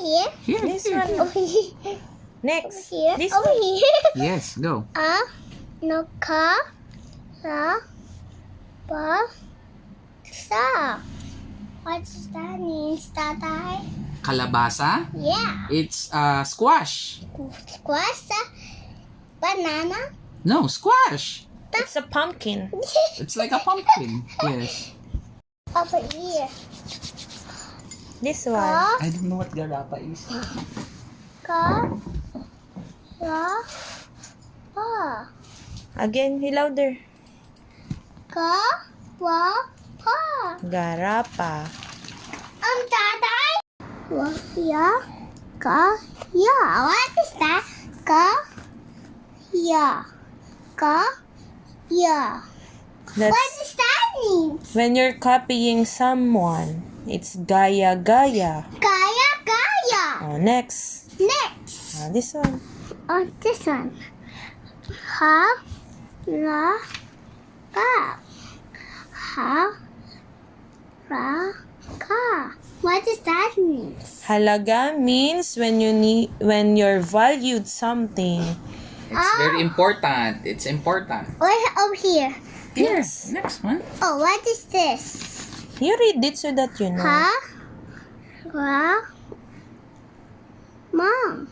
here. Here. This one. Over here. Next. Here. This Over one. here. Yes, go. No car. Ba. Sa. What does that mean, Tatay? Kalabasa. Yeah. It's squash. Squash. Banana. No, squash. It's a pumpkin. It's like a pumpkin. Yes. Over here. This one. I don't know what garapa is. Ka. Ra. Pa. Again, louder. Ka. Wa. Pa. Garapa. Tatay. Wa. Ya. Ka. Ya. What is that? Ka. Ya. Ka. Ya. What That's does that mean? when you're copying someone. It's gaya gaya. Kaya. Kaya. Oh, next. Next. This one. This one. Ha. Ra. Ka. Ha. Ra. Ka. What does that mean? Halaga means when you're valued something. It's very important. It's important. What over here? Yes. Next one. Oh, what is this? You read it so that you know. Ha. Ra. Mom.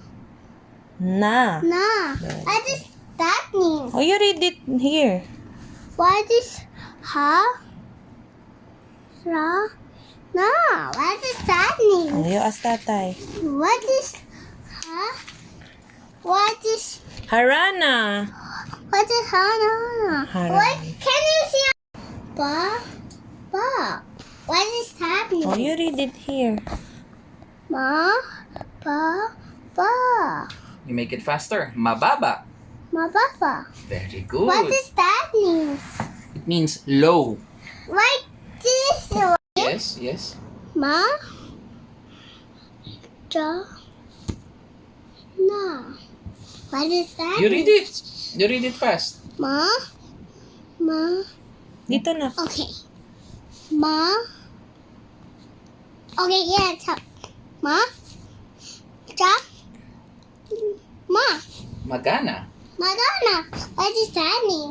Na. Na. What does that mean? Oh, you read it here. What is ha? Ra. Na. What does that Oh, mean? you ask tatay. What is ha? What is Harana. what is hana? Hana. What can you see? Ba. Ba. What is that Oh, mean? you read it here. Ma. Ba. Ba. You make it faster. Mababa. Ma. Ba. Very good. What does that mean? It means low. Like this. Yes, yes. Ma. Ja. Na. What is that? You read it. You read it fast. Ma. Ma. Dito na. Okay. Ma. Okay, yeah, tell. Ma. Ja. Ma. Magana. Madonna. What does that mean?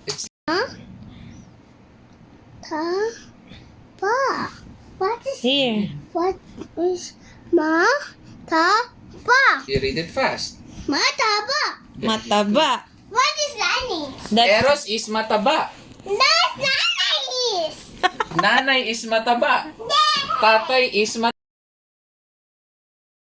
It's Ma. Ta. Ba. What is Here. what is ma? Ta. Ba. you read it fast. Ma. Ta. Ba. Mataba. What does that mean? That's Eros is mataba. That's not nice. Nanay is mataba. Tatay is